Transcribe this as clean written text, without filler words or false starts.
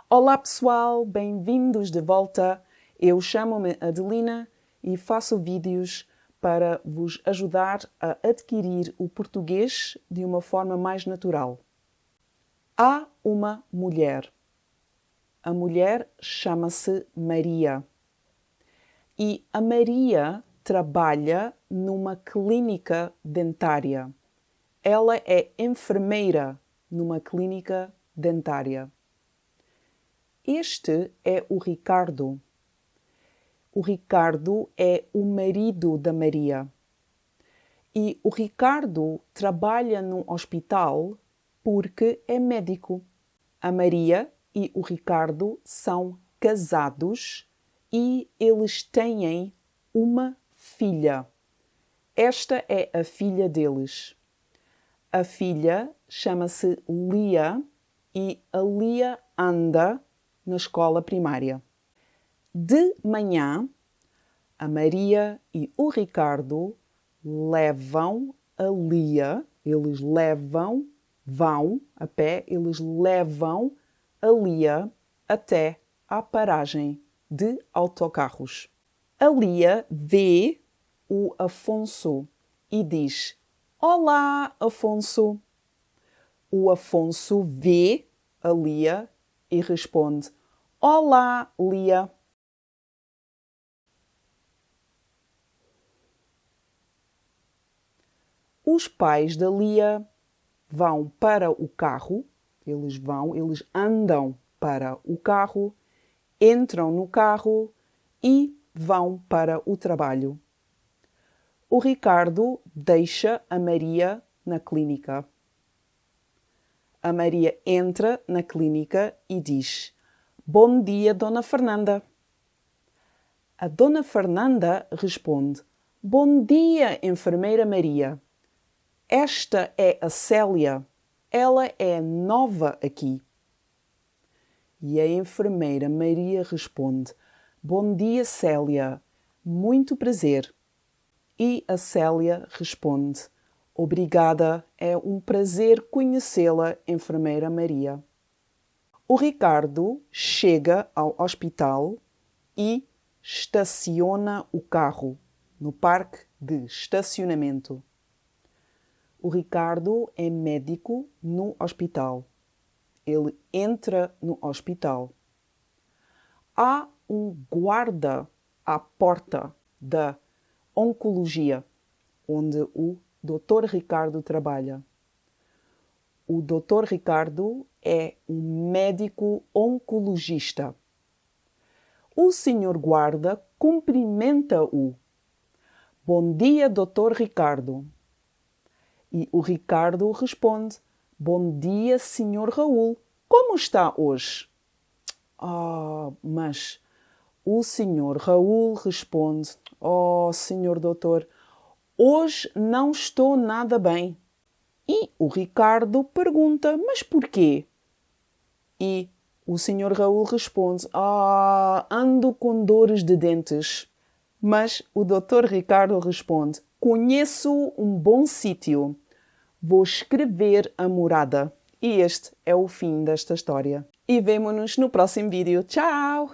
Olá pessoal, bem-vindos de volta. Eu chamo-me Adelina e faço vídeos para vos ajudar a adquirir o português de uma forma mais natural. Há uma mulher. A mulher chama-se Maria. E a Maria trabalha numa clínica dentária. Ela é enfermeira numa clínica dentária. Este é o Ricardo. O Ricardo é o marido da Maria. E o Ricardo trabalha num hospital porque é médico. A Maria e o Ricardo são casados e eles têm uma filha. Esta é a filha deles. A filha chama-se Lia e a Lia anda na escola primária. De manhã, a Maria e o Ricardo levam a Lia, vão a pé, eles levam a Lia até à paragem de autocarros. A Lia vê o Afonso e diz: "Olá, Afonso." O Afonso vê a Lia e responde: "Olá, Lia." Os pais da Lia vão para o carro, eles andam para o carro, entram no carro e vão para o trabalho. O Ricardo deixa a Maria na clínica. A Maria entra na clínica e diz: "Bom dia, Dona Fernanda." A Dona Fernanda responde: "Bom dia, Enfermeira Maria. Esta é a Célia. Ela é nova aqui." E a Enfermeira Maria responde: "Bom dia, Célia. Muito prazer." E a Célia responde: "Obrigada, é um prazer conhecê-la, Enfermeira Maria." O Ricardo chega ao hospital e estaciona o carro no parque de estacionamento. O Ricardo é médico no hospital. Ele entra no hospital. Há um guarda à porta da oncologia, onde o Dr. Ricardo trabalha. O Dr. Ricardo é um médico oncologista. O senhor guarda cumprimenta-o. "Bom dia, Dr. Ricardo." E o Ricardo responde: "Bom dia, senhor Raul. Como está hoje?" Mas o senhor Raul responde: "Oh, senhor doutor, hoje não estou nada bem." E o Ricardo pergunta: "Mas porquê?" E o senhor Raul responde: "Ando com dores de dentes." Mas o Dr. Ricardo responde: "Conheço um bom sítio. Vou escrever a morada." E este é o fim desta história. E vemo-nos no próximo vídeo. Tchau!